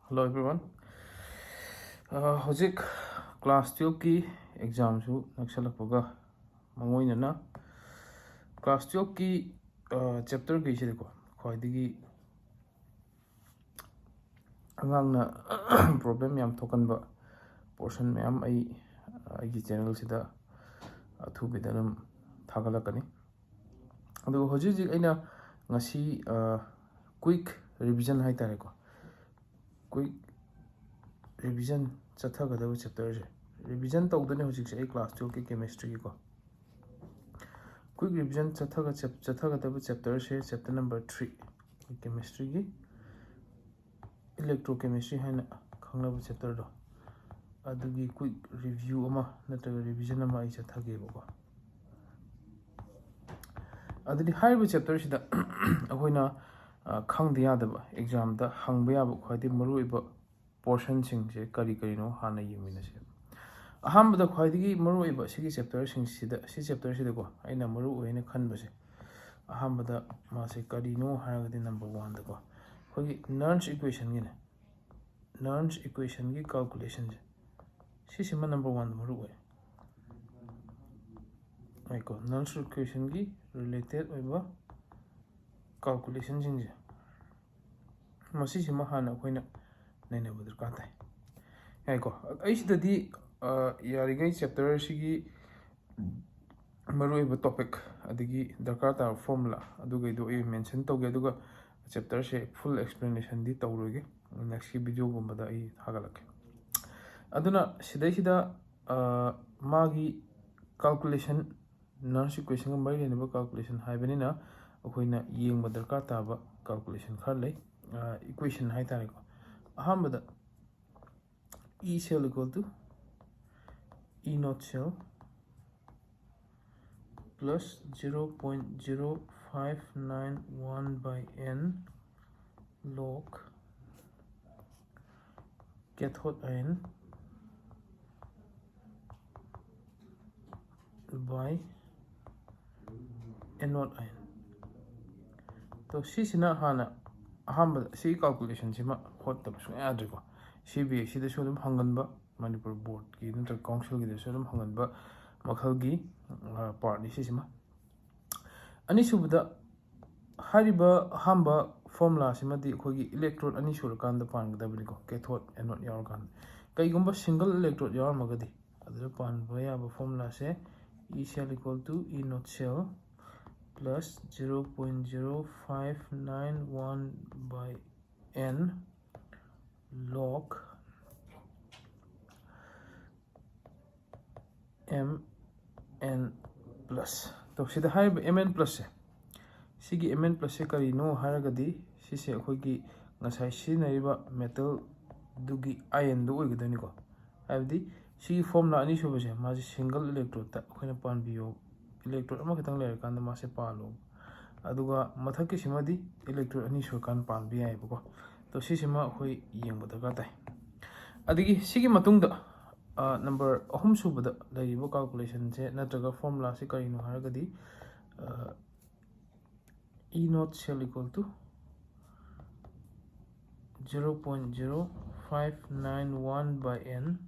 Hello everyone. Hojik class 12 ki exam su naksalakpaga mangoinana class 12 ki chapter ki sidiko khoidigi angangna problem yam thokanba portion mayam ai channel sida thubidanam thagalakani adu hojik aina ngasi quick revision hai tare ko quick revision chathagadaba chapter je revision tawdane hojik se class 12 ki chemistry ko quick revision chathagadaba chapter se chapter number 3 chemistry gi electrochemistry haina khangnaba chapter do adugi quick review ama nataga revision ama ai chathageba adudi haiba chapter sida ahoina khangde yadaba exam da hangba yaba khwadi maruiba portion sing je kari no hana yemina se ahambada khwadi maruiba sigi chapter sing sida si chapter sida ko aina maru oina khanba se ahambada ma se kari no haragadi number 1 da ko khogi Nernst equation gi ne Nernst equation gi calculation je si sima number 1 maru oi ai ko Nernst equation gi related oiba calculation sing je masi sima hana koina nene budur kata hai ko aisdadi yarigai chapter sigi maroi ba topic adigi darkar ta formula adugai do I mention tawge aduga chapter se full explanation di tawroge next video gumba da I hagalak aduna sidai sida magi calculation Nernst equation ga mari ne ba calculation haibenina akoina yengba darkar ta ba calculation khar lei equation hai tare ko ahambada E cell equal to E naught cell plus 0.0591 by n log cathode ion by anode ion. So sisina hana ahambada si calculation sima hottab su adriko CBA sida su dum hanganba Manipur board ki ntra council gi su dum hanganba makhal gi part ni sima ani subda hariba hamba formula sima di khogi electrode ani sur kan da pan da bli ko cathode anode yar kan kai gumba single electrode yar magadi adra pan baya ba formula se E cell equal to E naught cell plus 0.0591 by n log mn plus to sida haiba mn plus se sigi mn plus se kari no haragadi sise akhoi ngasai sinaiba metal dugi ion du oigadani ko haibdi sigi formula ani suba se ma single electrode ta akhoi na pan biyo electrode ama khitang leer kan ma se palo aduga mathaki simadi electrode ani sur kan pan bi ai ko to sisima akhoi yengba daga tai adigi sigi matungda number ahum subada laiba calculation se natraga formula se kari no haragadi E naught cell equal to 0.0591 by n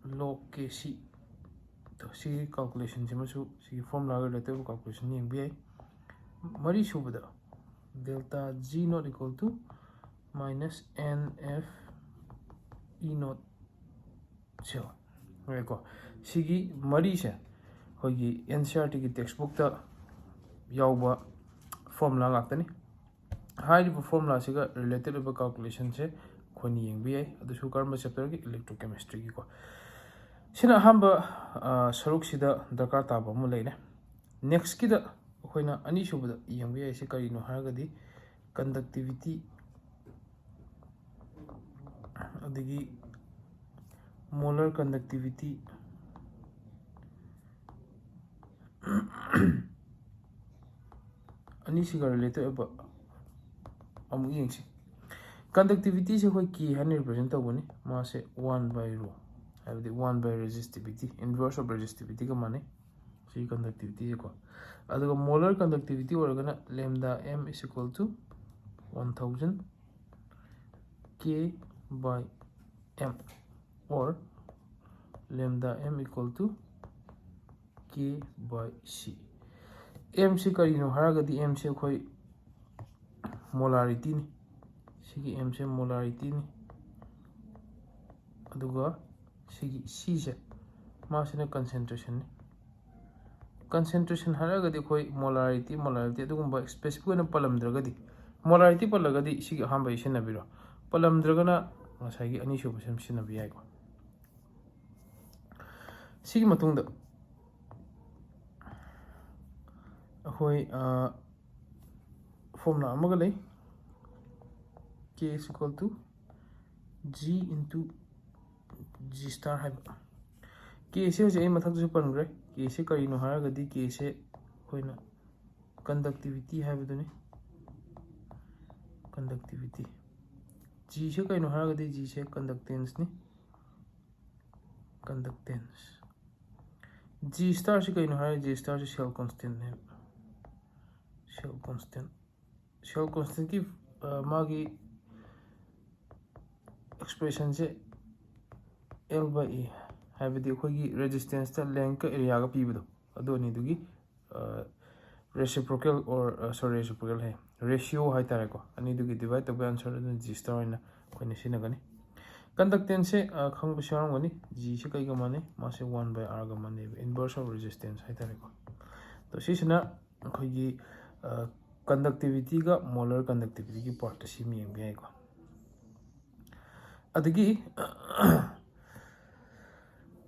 log kc to si calculation se masu si formula related calculation yeng bi ai mari subada delta g naught equal to minus nf E naught cell right ko sigi mari se hogi NCERT ki textbook ta yawba formula laktani haiba formula siga related about calculation se khoni yengbi ai adu su karma chapter ki electrochemistry ki ko sina hamba saruk sida darkar ta ba mu leine next ki da khoina ani subada yengbi ai se kari no haragadi conductivity adigi molar conductivity ani siga related about amu yengsi conductivity se khoi ki han represent tabuni ma se 1 by rho have the 1 by resistivity inverse of resistivity ka mane si conductivity ko aduga molar conductivity organa lambda m is equal to 1000 K by M, or lambda M equal to K by C. M से करीनो हरागदी M से कोई molarity ni, sigi M से molarity ni, aduga sigi C से मास ने concentration ni. Concentration हरागदी कोई molarity अदुगुंबा specific ना पलमद्रगदी molarity पलगदी sigi हांबा इसे नबिरो पलमद्रगना मसाइगी अनिशुब से मिशन नबी आएगा. सिगी मतुंगदा अखोई formula अमगा लई K is equal to G into G star है. K से हो जाए मतलब जो पन गए K से करी नो हारा गदी K से कोई ना conductivity है बदने conductivity. G से करी नो हारा गदी G से conductance ने conductance. G star से करी नो हारा G star से shell constant है. Shell constant की मागी expression से L by E है बदी कोई resistance ता length का area का पीबदो अदो नहीं दुगी reciprocal और sorry reciprocal है ratio है तारे को अनी दुगी divide तब आंसर अदो G star है ना कोई निशी ना गनी conductance से खंग बशारों गनी G से कई गमाने माँ से 1 by R गमाने inverse of resistance है तारे को तो शीश ना कोई conductivity का molar conductivity की part सी में भी आएगा अदगी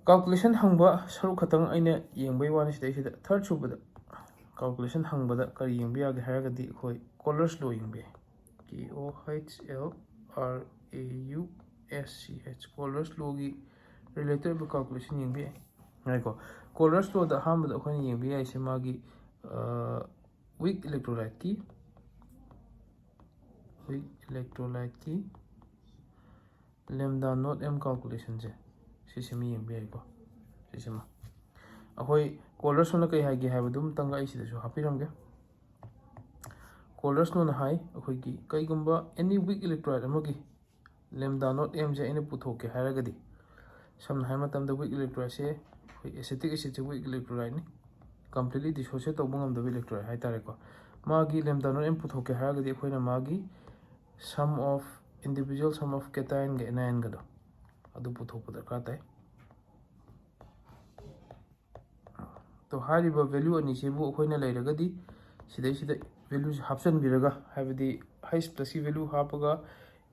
calculation हंगबा सरुक खतंग आइने येंबई वाने सिदा third सुबदा calculation हंगबदा करी येंबी आगे हारगदी कोई Euler's law येंबी KOHLRAUSCH Euler's law की related calculation येंबी राइको Euler's law दा हमबदा कोई येंबी आइसे मागी weak electrolyte की lambda not M calculation से सिस्टम ये भी आएगा सिस्टम अखोई Euler's law कई हाई है बदुम तंगा इसी तो हापी रंगे Euler's law हाई अखोई की कई गुंबा any weak electrolyte अमगी lambda not M से इन्हें पुथो के हाई रगदी समन हाई मतलब द weak electrolyte से कोई acetic acid से weak electrolyte नहीं completely dissociate तो बुंगम द weak electrolyte हाई तारे को मागी lambda not M पुथो के हाई रगदी अखोई ना मागी sum of individual sum of cation के anion का दो अदु पुथो पुदर काता है तो हाई रिवर value अनिशे वो अखोई ना ले रगदी सीधे सीधे value हाप्सन भी रगा है बदी हाई plus की value हापगा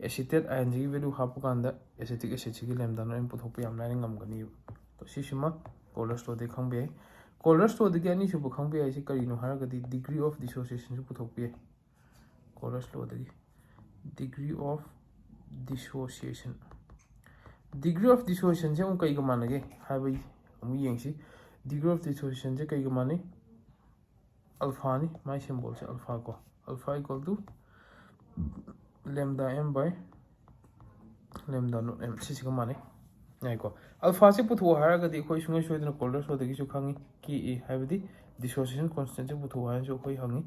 acetate ion की value हापगा अंदर acetic acid की lambda not M पुथो पे हम लाइनिंग गम गनी तो सिस्टम Euler's law दे खंग भी है Euler's law दे क्या नहीं सुबह खंग भी है इसे करी नो हारा गदी degree of dissociation से पुथो पे Euler's law they degree of dissociation से हम कई गमान लगे हाई भाई हम ये यंग सी degree of dissociation से कई गमाने अल्फा नहीं माई सिंबल से अल्फा को alpha equal to lambda M by lambda not M से गमाने नहीं को अल्फा से पुथो हारा गदी कोई सुने शोध न Euler's law दे किसी खांगी कि हाई बदी dissociation constant से पुथो हारा जो कोई खांगी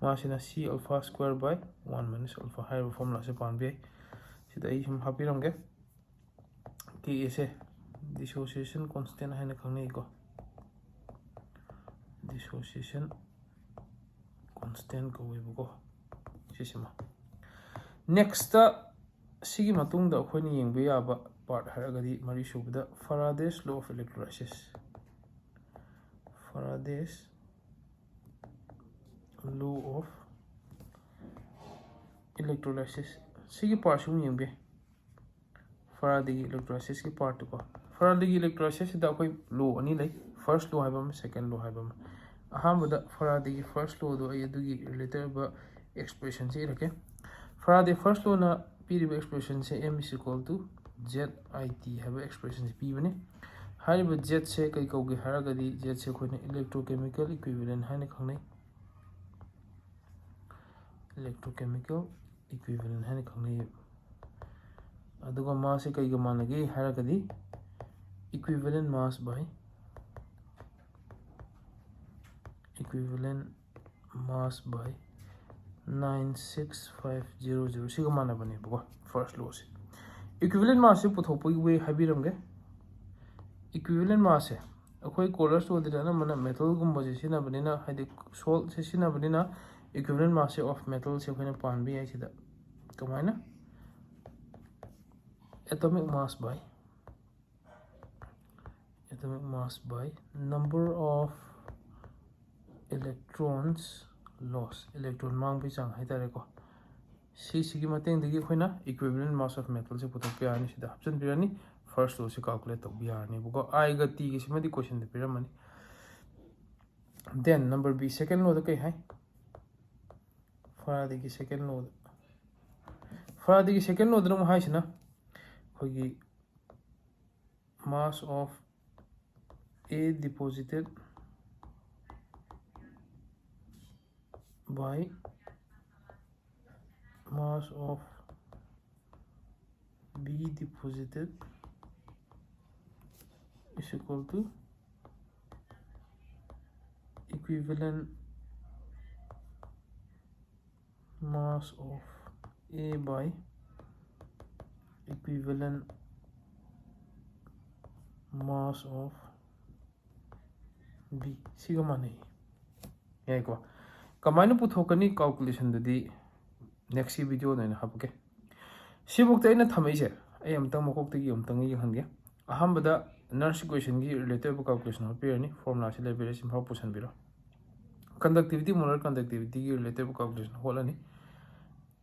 माँ से ना C alpha square by 1 minus alpha high formula से पान भी है सीधा ही हम हापी रंगे कि ऐसे dissociation constant है ना खांगे को dissociation constant को वे बुको सिस्टम next सिगी मतुंग दा कोई नहीं यंग आबा part है गदी मरी शुभदा Faraday's law of electrolysis Faraday's law of electrolysis सिगी part शुम यंग Faraday electrolysis की part को Faraday electrolysis दा कोई law अनि ले first law है बम second law है बम अहम बदा Faraday first law दो ये दुगी related बा expression से रखे Faraday first law ना पीरियड expression से M is equal to ZIT है बा expression से P बने हाई बा Z से कई कौगे हारा गदी Z से कोई ने electrochemical equivalent है ने खाने electrochemical equivalent है ने खाने अदुगा mass से कई गमान लगे हारा गदी equivalent mass by 96500 siga manabane bako first law se equivalent mass se puthokpagi way habiramge equivalent mass se akhoi colors to dana mana metal gumba je sina banina hadi salt se sina banina equivalent mass of metal se khona pan bi ai sida kamaina atomic mass by number of electrons loss electron mang bi chang hai tare ko sigi mateng degi khoina equivalent mass of metal se putok pe ani sida option pirani first law se calculate to bi ani buko I ga t gi simadi question de piramani then number b second law da kai hai Faraday ki second law da hai sina khogi mass of A deposited by mass of B deposited is equal to equivalent mass of A by equivalent mass of B siga mane yai ko kamaina puthokani calculation dadi next video na hapke sibukta ina thamaise ai amtang makok tagi amtang yenghange ahambada nurse equation gi related calculation hapirani formula se lebere sim phau pusan biro conductivity molar conductivity gi related calculation holani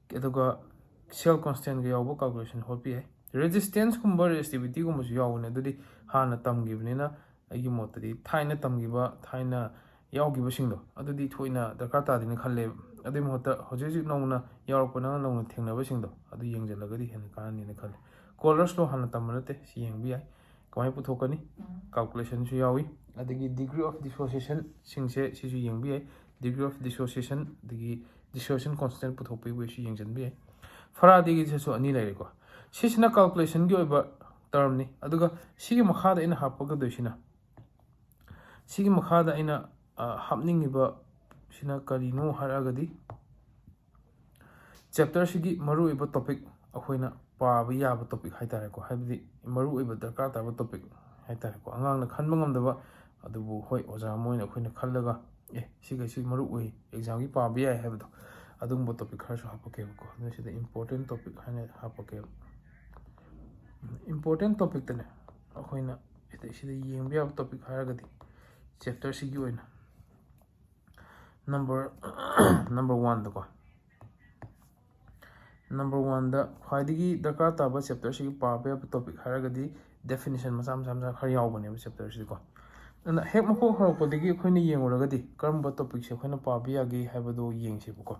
kedoga cell constant gi yawo calculation hopi ai resistance kumba resistivity kumba su yawo ne dudi hana tamgibnina agi motadi thaina tamgiba thaina yawgiba singdo adudi thoina darkar ta dini khalle adi mohta hoji nongna yawrpana nongna thengnaba singdo adu yengjalagadi hen kanani ne khalle colors lo hana tamnate si yengbi ai kamai puthokani calculation su yawi adigi degree of dissociation singse sisu yengbi ai degree of dissociation digi dissociation constant puthokpi we si yengjanbi ai Faraday gi sesu ani lai ko sisna calculation gi oba term ni aduga sigi makhada ina hapaga doisina sigi makhada ina hapningiba sina karino haragadi chapter sigi maru iba topic akhoina paaba yaba topic haitare ko habdi maru iba darkar taba topic haitare ko angang na khanba ngamdaba adubu hoi oja moina akhoina khallaga siga si maru oi exam gi paaba yai habdo adumbo topic kharsu hapake ko sida important topic hane hapake important topic tane akhoina sida yengbi yaba topic haragadi chapter sigi oina number 1 da ko number 1 da khwaidigi darkar taba chapter sigi paaba yaba topic haragadi definition masam khar yawbane chapter sigi ko ana hek mako horokpodigi khoina yenguragadi karamba topic se khoina paaba yagi habado yengse buko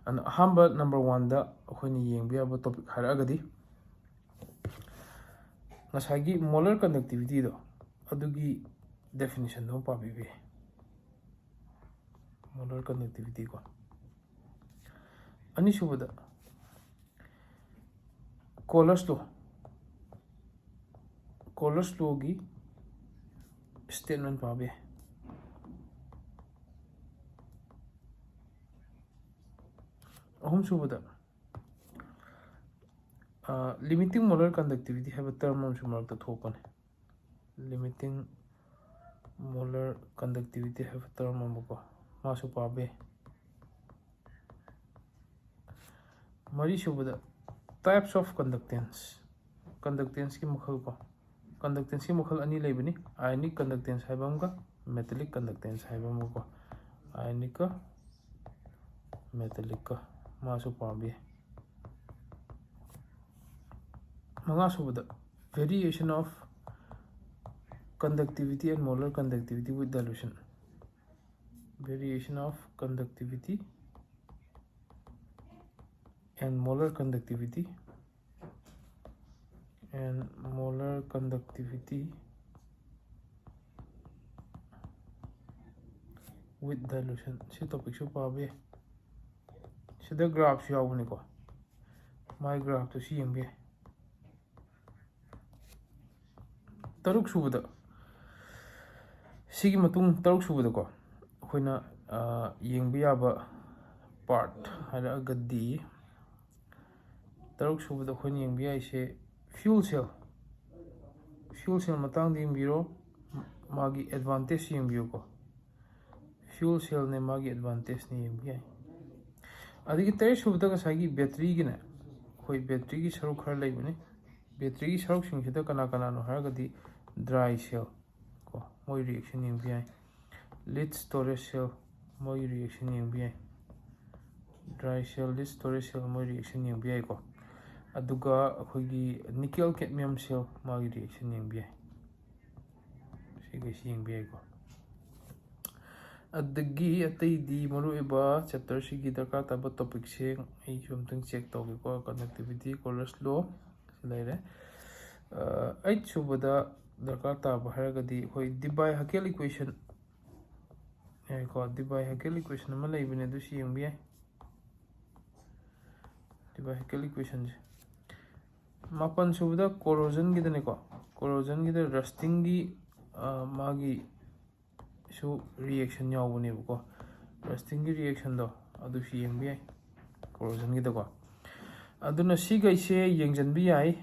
ana hamba number 1 da khoina yengbi yaba topic haragadi ngasagi molar conductivity do adugi definition do pabibi molar conductivity ko ani subada colors law gi statement pabe ahum subada limiting molar conductivity have a term on sumarta thokane limiting molar conductivity have a term on ko masu pabe mari subada types of conductance ki makhal ko conductance ki makhal ani leibani ionic conductance haibamga metallic conductance haibam ko ionic ka metallic ka masu pabe manga subada variation of conductivity and molar conductivity with dilution variation of conductivity and molar conductivity with dilution si topic su pabe sida graph su yawni ko my graph to si yengbe taruk subada sigi matung taruk subada ko khoina yengbi yaba part 하ꯔꯒꯗꯤ ꯇꯔꯨꯛ ꯁꯨꯕꯗ ꯑꯩꯈꯣꯏꯅ ꯌꯦꯡꯕ ꯌꯥꯏꯁꯦ fuel cell ꯃꯇꯥꯡꯗ ꯌꯦꯡꯕꯤꯔꯣ ꯃꯥꯒꯤ advantage ꯌꯦꯡꯕꯤꯌꯨꯀꯣ fuel cellꯅꯦ ꯃꯥꯒꯤ advantageꯅꯦ ꯌꯦꯡꯕ ꯌꯥꯏ ꯑꯗꯒꯤ ꯇꯔꯦꯠ ꯁꯨꯕꯗ ꯉꯁꯥꯏꯒꯤ ꯕꯦꯇ꯭ꯔꯤꯒꯤꯅꯦ ꯑꯩꯈꯣꯏ ꯕꯦꯇ꯭ꯔꯤꯒꯤ ꯁꯔꯨꯛ ꯈꯔ ꯂꯩꯕꯅꯤ ꯕꯦꯇ꯭ꯔꯤꯒꯤ ꯁꯔꯨꯛꯁꯤꯡꯁꯤꯗ ꯀꯅꯥꯅꯣ ꯍꯥꯏꯔꯒꯗꯤ ꯗ꯭ꯔꯥꯏ ꯁꯦꯜ ꯀꯣ ꯃꯣꯏ ꯔꯤꯑꯦꯛꯁꯟ ꯌꯦꯡꯕ ꯌꯥꯏ ꯂꯤꯗ ꯁ꯭ꯇꯣꯔꯦꯖ ꯁꯦꯜ ꯃꯣꯏ ꯔꯤꯑꯦꯛꯁꯟ ꯌꯦꯡꯕ ꯌꯥꯏ ꯗ꯭ꯔꯥꯏ ꯁꯦꯜ ꯂꯤꯗ ꯁ꯭ꯇꯣꯔꯦꯖ ꯁꯦꯜ ꯃꯣꯏ ꯔꯤꯑꯦꯛꯁꯟ ꯌꯦꯡꯕ ꯌꯥꯏꯀꯣ ꯑꯗꯨꯒ ꯑꯩꯈꯣꯏꯒꯤ ꯅꯤꯀꯦꯜ ꯀꯦꯗꯃꯤꯌꯝ ꯁꯦꯜ ꯃꯥꯒꯤ ꯔꯤꯑꯦꯛꯁꯟ ꯌꯦꯡꯕ ꯌꯥꯏ ꯁꯤꯒꯩꯁꯤ ꯌꯦꯡꯕ ꯌꯥꯏꯀꯣ ꯑꯗꯒꯤ ꯑꯇꯩꯗꯤ ꯃꯔꯨꯑꯣꯏꯕ ꯆꯦꯞꯇꯔꯁꯤꯒꯤ ꯗꯔꯀꯥꯔ ꯇꯥꯕ ꯇꯣꯄꯤꯛꯁꯦ ꯑꯩꯁꯨ ꯑꯝꯇꯪ ꯆꯦꯛ ꯇꯧꯒꯦꯀꯣ ꯀꯟꯗꯛꯇꯤꯚꯤꯇꯤ ꯀꯣꯔꯁ ꯂꯣ ꯂꯩꯔꯦ 8 ꯁꯨꯕꯗ ꯗꯔꯀꯥꯔ ꯇꯥꯕ ꯍꯥꯏꯔꯒꯗꯤ ꯑꯩꯈꯣꯏ ꯗꯤꯕꯥꯏ ꯍꯀꯦꯜ ꯏꯀ꯭ꯋꯦꯁꯟ ꯌꯥꯏꯀꯣ ꯗꯤꯕꯥꯏ ꯍꯀꯦꯜ ꯏꯀ꯭ꯋꯦꯁꯟ ꯑꯃ ꯂꯩꯕꯅꯦ ꯑꯗꯨꯁꯨ ꯌꯦꯡꯕ ꯌꯥꯏ ꯗꯤꯕꯥꯏ ꯍꯀꯦꯜ ꯏꯀ꯭ꯋꯦꯁꯟꯁꯦ 9 ꯁꯨꯕꯗ ꯀꯣꯔꯣꯖꯟꯒꯤꯗꯅꯦꯀꯣ ꯀꯣꯔꯣꯖꯟꯒꯤꯗ ꯔꯁꯇꯤꯡꯒꯤ 마기 수 리액션 야오보네고 러스팅기 리액션도 아두시 ꯌꯦꯡꯕ ꯀꯣꯔꯣꯖꯟꯒꯤꯗꯀꯣ ꯑꯗꯨꯅ ꯁꯤꯒꯩꯁꯦ ꯌꯦꯡꯖꯟꯕ ꯌꯥꯏ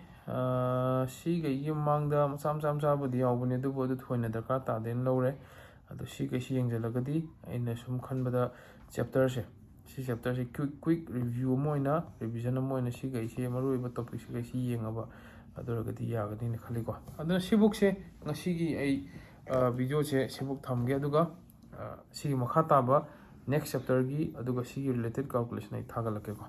ꯁꯤꯒꯩꯒꯤ ꯃꯃꯥꯡꯗ ꯃꯆꯥꯕꯨꯗꯤ ꯌꯥꯎꯕꯅꯦ ꯑꯗꯨꯕꯨ ꯑꯗꯨ ꯊꯣꯏꯅ ꯗꯔꯀꯥꯔ ꯇꯥꯗꯦꯅ ꯂꯧꯔꯦ ꯑꯗꯣ ꯁꯤꯒꯩꯁꯦ ꯌꯦꯡꯖꯜꯂꯒꯗꯤ ꯑꯩꯅ ꯁꯨꯝ ꯈꯟꯕꯗ ꯆꯦꯞꯇꯔꯁꯦ ꯁꯤ ꯆꯦꯞꯇꯔꯁꯦ ꯀ꯭ꯋꯤꯛ ꯔꯤꯚ꯭ꯌꯨ ꯑꯃ ꯑꯣꯏꯅ ꯔꯤꯚꯤꯖꯟ ꯑꯃ ꯑꯣꯏꯅ ꯁꯤꯒꯩꯁꯦ ꯃꯔꯨꯑꯣꯏꯕ ꯇꯣꯄꯤꯛ ꯁꯤꯒꯩꯁꯦ ꯌꯦꯡꯉꯕ ꯑꯗꯨ ꯑꯣꯏꯔꯒꯗꯤ ꯌꯥꯒꯅꯤꯅ ꯈꯜꯂꯤꯀꯣ ꯑꯗꯨꯅ ꯁꯤꯕꯨꯛꯁꯦ ꯉꯁꯤꯒꯤ ꯑꯩ ꯚꯤꯗꯤꯑꯣꯁꯦ ꯁꯤꯕꯨꯛ ꯊꯝꯒꯦ ꯑꯗꯨꯒ ꯁꯤꯒꯤ ꯃꯈꯥ ꯇꯥꯕ नेक्स्ट चैप्टर की अदुगा सी रिलेटेड कैलकुलेशन आई थागलकेको